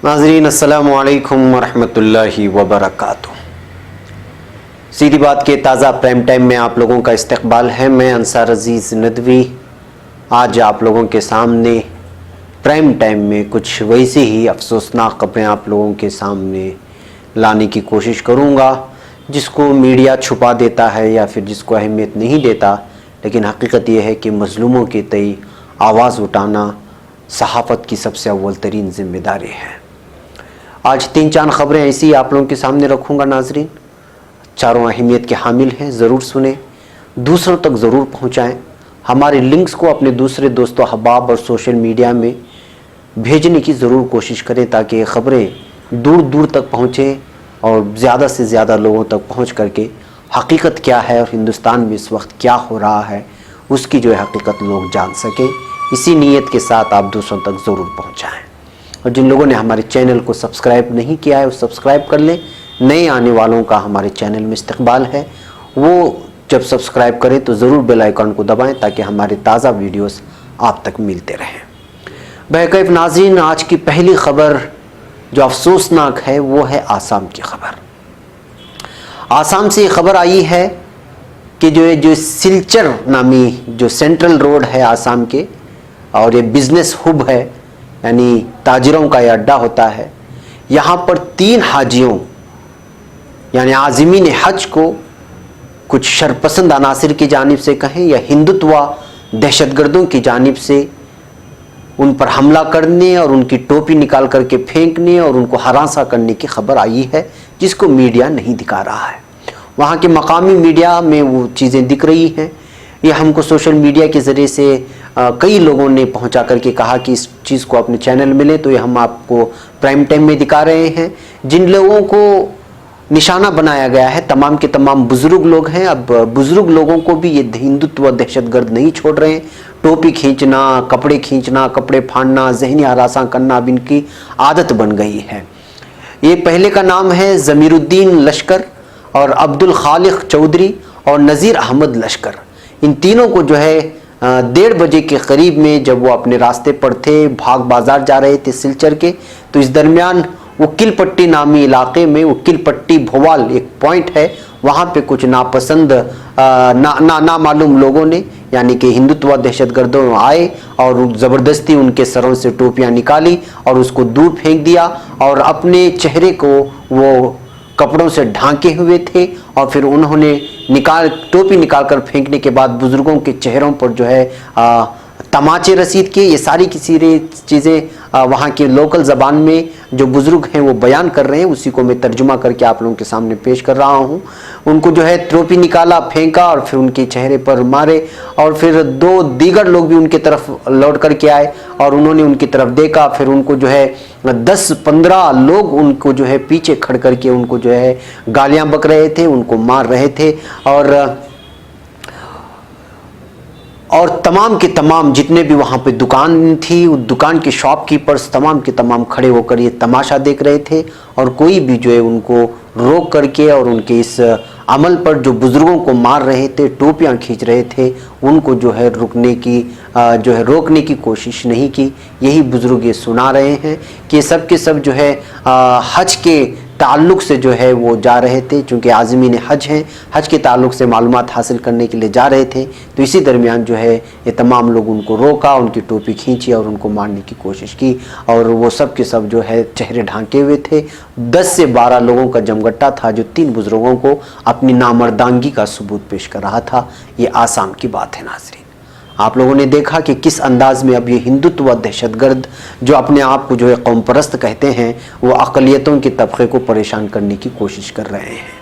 नाज़रीन अस्सलामु अलैकुम वरहमतुल्लाहि वबरकातुह। सीधी बात के ताज़ा प्राइम टाइम में आप लोगों का इस्तकबाल है। मैं अंसार अजीज़ नदवी आज आप लोगों के सामने प्राइम टाइम में कुछ वैसी ही अफसोसनाक खबरें आप लोगों के सामने लाने की कोशिश करूँगा, जिसको मीडिया छुपा देता है या फिर जिसको अहमियत नहीं देता। लेकिन हकीकत यह है कि मज़लूमों के तई आवाज़ उठाना सहाफ़त की सबसे अव्वल तरीन ज़िम्मेदारी है। आज 3-4 खबरें ऐसी आप लोगों के सामने रखूँगा नाजरीन, चारों अहमियत के हामिल हैं। ज़रूर सुने, दूसरों तक ज़रूर पहुँचाएँ। हमारे लिंक्स को अपने दूसरे दोस्तों अहबाब और सोशल मीडिया में भेजने की ज़रूर कोशिश करें, ताकि ये ख़बरें दूर दूर तक पहुँचें और ज़्यादा से ज़्यादा लोगों तक पहुँच करके हकीकत क्या है और हिंदुस्तान में इस वक्त क्या हो रहा है उसकी जो है हकीकत लोग जान सकें। इसी नीयत के साथ आप दूसरों तक ज़रूर पहुँचाएँ। और जिन लोगों ने हमारे चैनल को सब्सक्राइब नहीं किया है वो सब्सक्राइब कर लें। नए आने वालों का हमारे चैनल में इस्तकबाल है, वो जब सब्सक्राइब करें तो ज़रूर बेल आइकन को दबाएं, ताकि हमारे ताज़ा वीडियोस आप तक मिलते रहें। बहरकैफ नाज़रीन, आज की पहली खबर जो अफसोसनाक है वो है आसाम की खबर। आसाम से ये खबर आई है कि जो सिलचर नामी जो सेंट्रल रोड है आसाम के, और ये बिज़नेस हुब है, यानी ताजिरों का ये अड्डा होता है। यहाँ पर 3 हाजियों यानी आज़मीन हज को कुछ शरपसंद अनासिर की जानिब से कहें या हिंदुत्व दहशतगर्दों की जानिब से उन पर हमला करने और उनकी टोपी निकाल करके फेंकने और उनको हरासा करने की खबर आई है, जिसको मीडिया नहीं दिखा रहा है। वहाँ के मकामी मीडिया में वो चीज़ें दिख रही हैं। ये हमको सोशल मीडिया के ज़रिए से कई लोगों ने पहुंचा करके कहा कि इस चीज़ को अपने चैनल में लें, तो ये हम आपको प्राइम टाइम में दिखा रहे हैं। जिन लोगों को निशाना बनाया गया है तमाम के तमाम बुज़ुर्ग लोग हैं। अब बुज़ुर्ग लोगों को भी ये हिंदुत्व दहशतगर्द नहीं छोड़ रहे हैं। टोपी खींचना, कपड़े खींचना, कपड़े फाड़ना, जहनी हरासा करना अब इनकी आदत बन गई है। ये पहले का नाम है ज़मीरुद्दीन लश्कर और अब्दुल खालिक चौधरी और नज़ीर अहमद लश्कर। इन तीनों को जो है 1:30 बजे के करीब में जब वो अपने रास्ते पर थे, भाग बाजार जा रहे थे सिलचर के, तो इस दरमियान वकील पट्टी नामी इलाके में वकील पट्टी भोवाल एक पॉइंट है, वहाँ पे कुछ नापसंद नामालूम लोगों ने यानी कि हिंदुत्व दहशतगर्दों आए और ज़बरदस्ती उनके सरों से टोपियाँ निकाली और उसको दूर फेंक दिया और अपने चेहरे को वो कपड़ों से ढांके हुए थे। और फिर उन्होंने टोपी निकाल कर फेंकने के बाद बुज़ुर्गों के चेहरों पर जो है तमाचे रसीद किए। ये सारी की सारी चीज़ें वहाँ के लोकल ज़बान में जो बुज़ुर्ग हैं वो बयान कर रहे हैं, उसी को मैं तर्जुमा करके आप लोगों के सामने पेश कर रहा हूँ। उनको जो है टोपी निकाला, फेंका और फिर उनके चेहरे पर मारे और फिर 2 दीगर लोग भी उनकी तरफ लौट करके आए और उन्होंने उनकी तरफ देखा। फिर उनको जो है 10-15 लोग उनको जो है पीछे खड़ करके उनको जो है गालियाँ बक रहे थे, उनको मार रहे थे और तमाम के तमाम जितने भी वहाँ पे दुकान थी, उस दुकान के शॉपकीपर्स तमाम के तमाम खड़े होकर ये तमाशा देख रहे थे और कोई भी जो है उनको रोक करके और उनके इस अमल पर जो बुज़ुर्गों को मार रहे थे, टोपियाँ खींच रहे थे, उनको जो है रोकने की कोशिश नहीं की। यही बुज़ुर्ग ये सुना रहे हैं कि सब के सब जो है हज के ताल्लुक़ से जो है वो जा रहे थे, चूँकि आज़मीन हज हैं, हज के ताल्लुक़ से मालूमात हासिल करने के लिए जा रहे थे। तो इसी दरमियान जो है ये तमाम लोग उनको रोका, उनकी टोपी खींची और उनको मारने की कोशिश की और वो सब के सब जो है चेहरे ढांके हुए थे। 10 से 12 लोगों का जमघट्टा था जो 3 बुज़ुर्गों को अपनी नामर्दांगी का सबूत पेश कर रहा था। ये आसाम की बात है नाज़रीन। आप लोगों ने देखा कि किस अंदाज में अब ये हिंदुत्व दहशतगर्द जो अपने आप को जो है कौम परस्त कहते हैं, वो अक़लियतों के तबक़े को परेशान करने की कोशिश कर रहे हैं।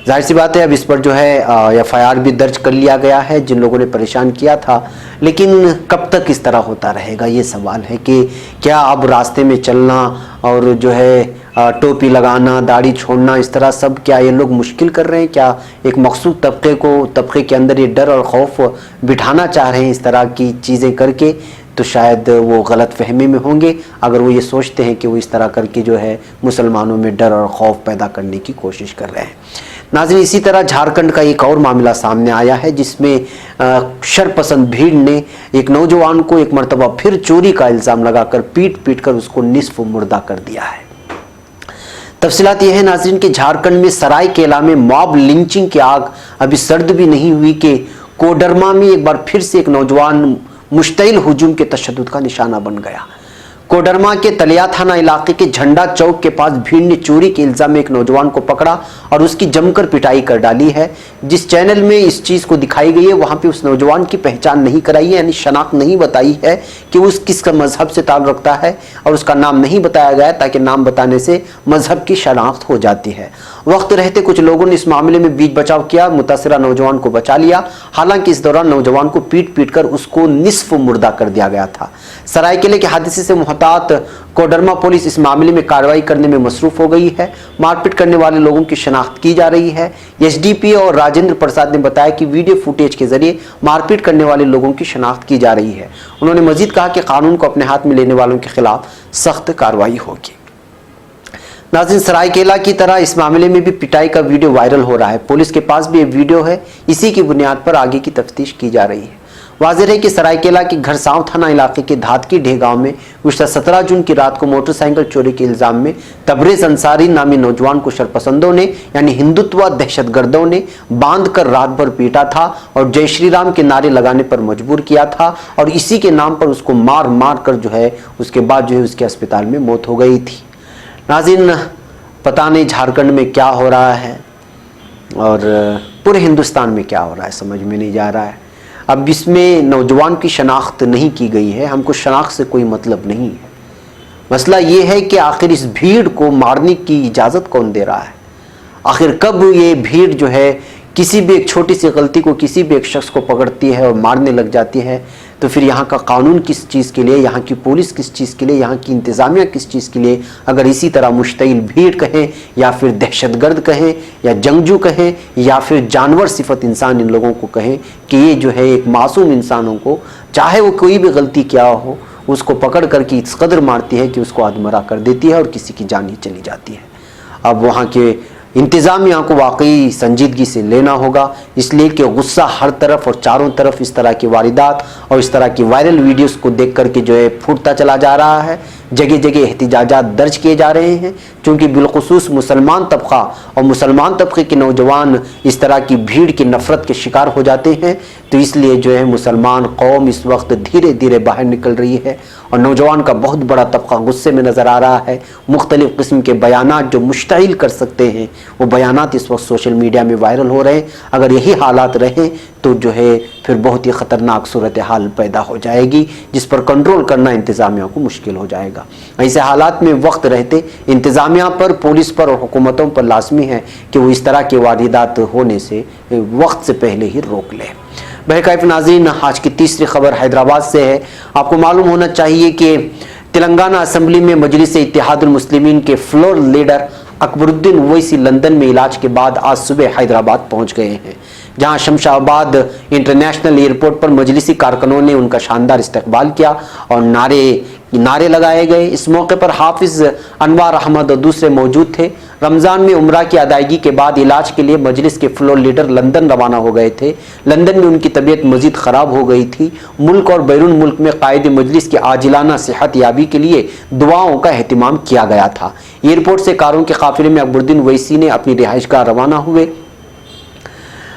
जाहिर सी बात है अब इस पर जो है FIR भी दर्ज कर लिया गया है जिन लोगों ने परेशान किया था। लेकिन कब तक इस तरह होता रहेगा ये सवाल है कि क्या अब रास्ते में चलना और जो है टोपी लगाना, दाढ़ी छोड़ना, इस तरह सब क्या ये लोग मुश्किल कर रहे हैं? क्या एक मखसूस तबके के अंदर ये डर और खौफ बिठाना चाह रहे हैं इस तरह की चीज़ें करके? तो शायद वो गलत फहमी में होंगे अगर वो ये सोचते हैं कि वो इस तरह करके जो है मुसलमानों में डर और खौफ पैदा करने की कोशिश कर रहे हैं। नाज़रीन, इसी तरह झारखंड का एक और मामला सामने आया है जिसमें शरपसंद भीड़ ने एक नौजवान को एक मरतबा फिर चोरी का इल्ज़ाम लगाकर पीट कर उसको निस्फ मुर्दा कर दिया है। तफसीलात ये है नाज़रीन कि झारखंड में सरायकेला में मॉब लिंचिंग की आग अभी सर्द भी नहीं हुई कि कोडरमा में एक बार फिर से एक नौजवान मुश्तइल हुजूम के तशद्दुद का निशाना बन गया। कोडरमा के तलिया थाना इलाके के झंडा चौक के पास भीड़ ने चोरी के इल्जाम में एक नौजवान को पकड़ा और उसकी जमकर पिटाई कर डाली है। जिस चैनल में इस चीज़ को दिखाई गई है वहां पे उस नौजवान की पहचान नहीं कराई है, यानी शनाख्त नहीं बताई है कि उस किस मजहब से ताल्लुक़ रखता है, और उसका नाम नहीं बताया गया ताकि नाम बताने से मजहब की शनाख्त हो जाती है। वक्त रहते कुछ लोगों ने इस मामले में बीच बचाव किया, मुतासिरा नौजवान को बचा लिया। हालांकि इस दौरान नौजवान को पीट कर उसको निस्फ मुर्दा कर दिया गया था। सरायकेले के हादसे से मुहतात कोडरमा पुलिस इस मामले में कार्रवाई करने में मसरूफ हो गई है। मारपीट करने वाले लोगों की शनाख्त की जा रही है। एसडीपी और राजेंद्र प्रसाद ने बताया कि वीडियो फुटेज के जरिए मारपीट करने वाले लोगों की शनाख्त की जा रही है। उन्होंने मजीद कहा कि कानून को अपने हाथ में लेने वालों के खिलाफ सख्त कार्रवाई होगी। नाज़रीन, सरायकेला की तरह इस मामले में भी पिटाई का वीडियो वायरल हो रहा है। पुलिस के पास भी ये वीडियो है, इसी की बुनियाद पर आगे की तफ्तीश की जा रही है। वाज़ेह है कि सरायकेला के घरसांव थाना इलाके के धातकी ढे गांव में गुज़श्ता 17 जून की रात को मोटरसाइकिल चोरी के इल्ज़ाम में तबरेज़ अंसारी नामी नौजवान को शरपसंदों ने यानी हिंदुत्व दहशतगर्दों ने बांध कर रात भर पीटा था और जय श्री राम के नारे लगाने पर मजबूर किया था, और इसी के नाम पर उसको मार कर जो है उसके बाद जो है उसके अस्पताल में मौत हो गई थी। नाज़रीन, पता नहीं झारखंड में क्या हो रहा है और पूरे हिंदुस्तान में क्या हो रहा है, समझ में नहीं जा रहा है। अब इसमें नौजवान की शनाख्त नहीं की गई है, हमको शनाख्त से कोई मतलब नहीं है। मसला ये है कि आखिर इस भीड़ को मारने की इजाज़त कौन दे रहा है? आखिर कब ये भीड़ जो है किसी भी एक छोटी सी गलती को किसी भी एक शख्स को पकड़ती है और मारने लग जाती है, तो फिर यहाँ का कानून किस चीज़ के लिए, यहाँ की पुलिस किस चीज़ के लिए, यहाँ की इंतज़ामिया किस चीज़ के लिए? अगर इसी तरह मुश्तइल भीड़ कहें या फिर दहशतगर्द कहें या जंगजू कहें या फिर जानवर सिफत इंसान इन लोगों को कहें कि ये जो है एक मासूम इंसानों को चाहे वो कोई भी गलती क्या हो उसको पकड़ कर के इस कदर मारती है कि उसको आदमरा कर देती है और किसी की जान ही चली जाती है। अब वहाँ के इंतज़ामिया को वाकई संजीदगी से लेना होगा, इसलिए कि गुस्सा हर तरफ और चारों तरफ इस तरह की वारदात और इस तरह की वायरल वीडियोस को देख करके जो है फूटता चला जा रहा है। जगह जगह एहतिजाजात दर्ज किए जा रहे हैं, क्योंकि बिलखुसूस मुसलमान तबका और मुसलमान तबके के नौजवान इस तरह की भीड़ की नफ़रत के शिकार हो जाते हैं। तो इसलिए जो है मुसलमान कौम इस वक्त धीरे धीरे बाहर निकल रही है और नौजवान का बहुत बड़ा तबका गुस्से में नज़र आ रहा है। मुख्तलिफ़ किस्म के बयानात जो मुश्तइल कर सकते हैं वो बयानात इस वक्त सोशल मीडिया में वायरल हो रहे हैं। अगर यही हालात रहे तो जो है फिर बहुत ही ख़तरनाक सूरत हाल पैदा हो जाएगी, जिस पर कंट्रोल करना इंतज़ामिया को मुश्किल हो जाएगा। ऐसे हालात में वक्त रहते इंतज़ामिया पर, पुलिस पर और हुकूमतों पर लाजमी है कि वो इस तरह के वारदात होने से वक्त से पहले ही रोक ले। बहरकैफ नाज़रीन, आज की तीसरी खबर हैदराबाद से है। आपको मालूम होना चाहिए कि तेलंगाना असम्बली में मजलिस इत्तेहादुल मुस्लिमीन के floor leader Akbaruddin Owaisi London में इलाज के बाद आज सुबह हैदराबाद पहुंच गए हैं, जहां शमशाबाद इंटरनेशनल एयरपोर्ट पर मजलिसी कारकुनों ने उनका शानदार इस्तकबाल किया और नारे लगाए गए। इस मौके पर हाफिज अनवार अहमद और दूसरे मौजूद थे। रमज़ान में उम्रा की अदायगी के बाद इलाज के लिए मजलिस के फ्लोर लीडर लंदन रवाना हो गए थे। लंदन में उनकी तबीयत मजीद ख़राब हो गई थी। मुल्क और बैरून मुल्क में कायद मजलिस की आजिलाना सेहत याबी के लिए दुआओं का एहतिमाम किया गया था। एयरपोर्ट से कारों के काफिले में अकबरुद्दीन ओवैसी ने अपनी रिहाइशगाह रवाना हुए।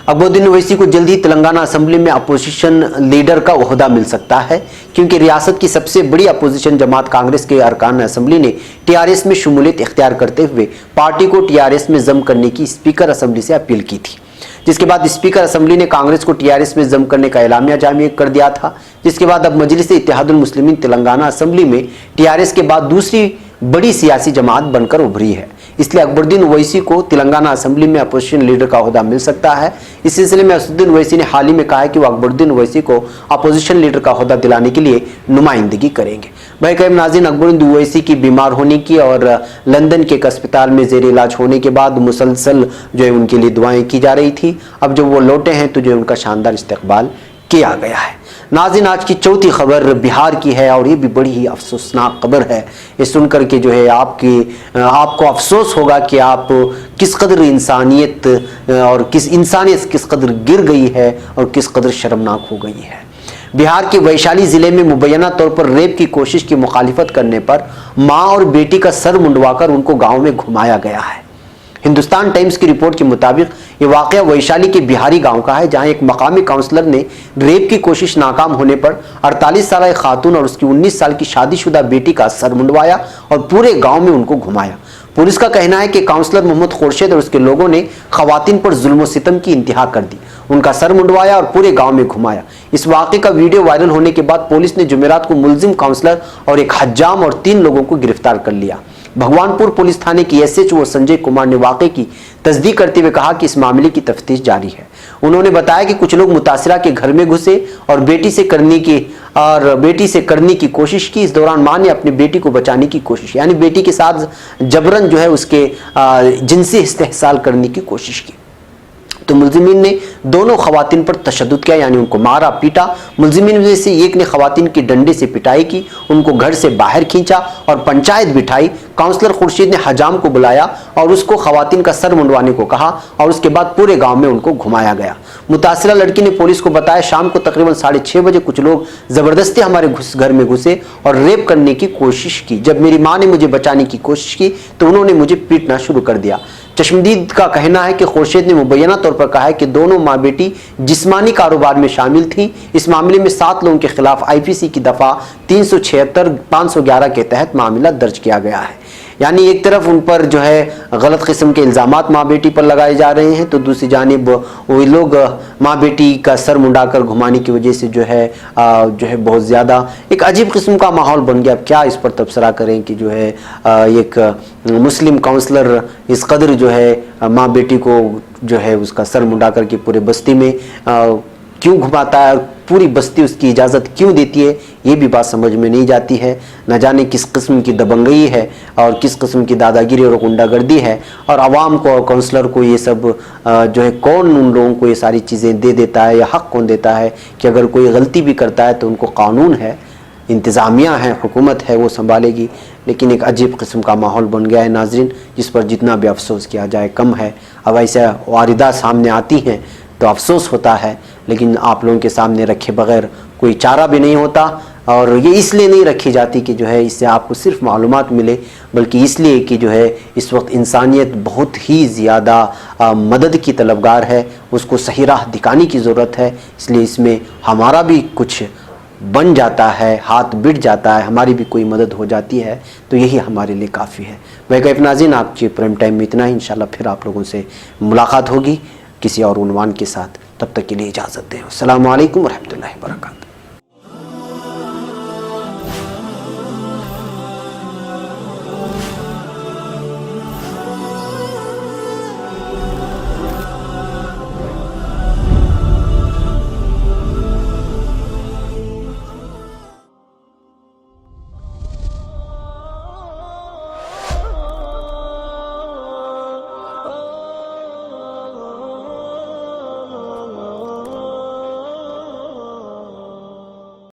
अकबरुद्दीन ओवैसी को जल्द ही तेलंगाना असम्बली में अपोजिशन लीडर का ओहदा मिल सकता है, क्योंकि रियासत की सबसे बड़ी अपोजिशन जमात कांग्रेस के अरकान असम्बली ने टीआरएस में शमूलियत इख्तियार करते हुए पार्टी को टीआरएस में जम करने की स्पीकर असम्बली से अपील की थी, जिसके बाद स्पीकर असम्बली ने कांग्रेस को टीआरएस में जम करने का एलामिया जारी कर दिया था। जिसके बाद अब मजलिस इत्तेहादुल मुस्लिमीन तेलंगाना असम्बली में टीआरएस के बाद दूसरी बड़ी सियासी जमात बनकर उभरी है। इसलिए अकबरुद्दीन ओवैसी को तेलंगाना असम्बली में अपोजिशन लीडर का ओहदा मिल सकता है। इस सिलसिले में असदुद्दीन ओवैसी ने हाल ही में कहा है कि वो अकबरुद्दीन ओवैसी को अपोजिशन लीडर का ओहदा दिलाने के लिए नुमाइंदगी करेंगे। बहरकैफ नाज़रीन, अकबरुद्दीन ओवैसी की बीमार होने की और लंदन के एक अस्पताल में जेर इलाज होने के बाद मुसलसल जो है उनके लिए दुआएं की जा रही थी। अब जब वो लौटे हैं तो जो उनका शानदार इस्तकबाल किया गया है। नाज़रीन, आज की चौथी खबर बिहार की है और ये भी बड़ी ही अफसोसनाक खबर है। ये सुनकर के जो है आपको अफसोस होगा कि आप किस कदर इंसानियत और इंसानियत किस कदर गिर गई है और किस कदर शर्मनाक हो गई है। बिहार के वैशाली जिले में मुबैना तौर पर रेप की कोशिश की मुखालिफत करने पर मां और बेटी का सर मुंडवाकर उनको गांव में घुमाया गया है। हिंदुस्तान टाइम्स की रिपोर्ट के मुताबिक ये वाकया वैशाली के बिहारी गांव का है, जहां एक मकामी काउंसलर ने रेप की कोशिश नाकाम होने पर 48 साल खातून और उसकी 19 साल की शादीशुदा बेटी का सर मुंडवाया और पूरे गांव में उनको घुमाया। पुलिस का कहना है कि काउंसलर मोहम्मद खुर्शीद और उसके लोगों ने खवातीन पर जुल्म सितम की इंतहा कर दी, उनका सर मुंडवाया और पूरे गांव में घुमाया। इस वाक़े का वीडियो वायरल होने के बाद पुलिस ने जुमेरात को मुलजिम काउंसलर और एक हज्जाम और 3 लोगों को गिरफ्तार कर लिया। भगवानपुर पुलिस थाने की SHO संजय कुमार ने वाक़े की तस्दीक करते हुए कहा कि इस मामले की तफ्तीश जारी है। उन्होंने बताया कि कुछ लोग मुतासिरा के घर में घुसे और बेटी से करने की कोशिश की। इस दौरान मां ने अपनी बेटी को बचाने की कोशिश, यानी बेटी के साथ जबरन जो है उसके जिनसी इस्तेहसाल करने की कोशिश की। तो मुलजिमीन ने दोनों खवातीन पर तशद्दुद किया, यानी उनको मारा पीटा। मुलजिमीन में से एक ने खवातीन की डंडे से पिटाई की, उनको घर से बाहर खींचा और पंचायत बिठाई। काउंसलर खुर्शीद ने हजाम को बुलाया और उसको खवातीन का सर मुंडवाने को कहा और उसके बाद पूरे गांव में उनको घुमाया गया। मुतासिरा लड़की ने पुलिस को बताया, शाम को तकरीबन 6:30 बजे कुछ लोग जबरदस्ती हमारे घर में घुसे और रेप करने की कोशिश की। जब मेरी मां ने मुझे बचाने की कोशिश की तो उन्होंने मुझे पीटना शुरू कर दिया। चश्मदीद का कहना है कि खुर्शीद ने मुबैना तौर पर कहा है कि दोनों मां बेटी जिस्मानी कारोबार में शामिल थी। इस मामले में 7 लोगों के खिलाफ IPC की दफा 376 511 के तहत मामला दर्ज किया गया है। यानी एक तरफ उन पर जो है गलत किस्म के इल्जामात माँ बेटी पर लगाए जा रहे हैं, तो दूसरी जानिब वही लोग माँ बेटी का सर मुंडाकर घुमाने की वजह से जो है बहुत ज़्यादा एक अजीब किस्म का माहौल बन गया। अब क्या इस पर तबसरा करें कि जो है एक मुस्लिम काउंसलर इस कदर जो है माँ बेटी को जो है उसका सर मुंडाकर के पूरे बस्ती में क्यों घुमाता है, पूरी बस्ती उसकी इजाज़त क्यों देती है, ये भी बात समझ में नहीं जाती है। न जाने किस किस्म की दबंगई है और किस किस्म की दादागिरी और गुंडागर्दी है, और आवाम को और काउंसलर को ये सब जो है कौन उन लोगों को ये सारी चीज़ें दे देता है या हक़ कौन देता है कि अगर कोई गलती भी करता है तो उनको कानून है, इंतज़ामिया है, हुकूमत है, वो संभालेगी। लेकिन एक अजीब किस्म का माहौल बन गया है नाज़रीन, जिस पर जितना भी अफसोस किया जाए कम है। अब ऐसे वारिदात सामने आती हैं तो अफसोस होता है, लेकिन आप लोगों के सामने रखे बगैर कोई चारा भी नहीं होता। और ये इसलिए नहीं रखी जाती कि जो है इससे आपको सिर्फ मालूमात मिले, बल्कि इसलिए कि जो है इस वक्त इंसानियत बहुत ही ज़्यादा मदद की तलबगार है, उसको सही राह दिखाने की ज़रूरत है। इसलिए इसमें हमारा भी कुछ बन जाता है, हाथ बिट जाता है, हमारी भी कोई मदद हो जाती है, तो यही हमारे लिए काफ़ी है। वैकल्प नाज़रीन, आपके प्राइम टाइम में इतना ही। इंशाल्लाह फिर आप लोगों से मुलाकात होगी किसी और उन्वान के साथ। तब तक के लिए इजाज़त दें। अस्सलामु अलैकुम व रहमतुल्लाहि व बरकातहू।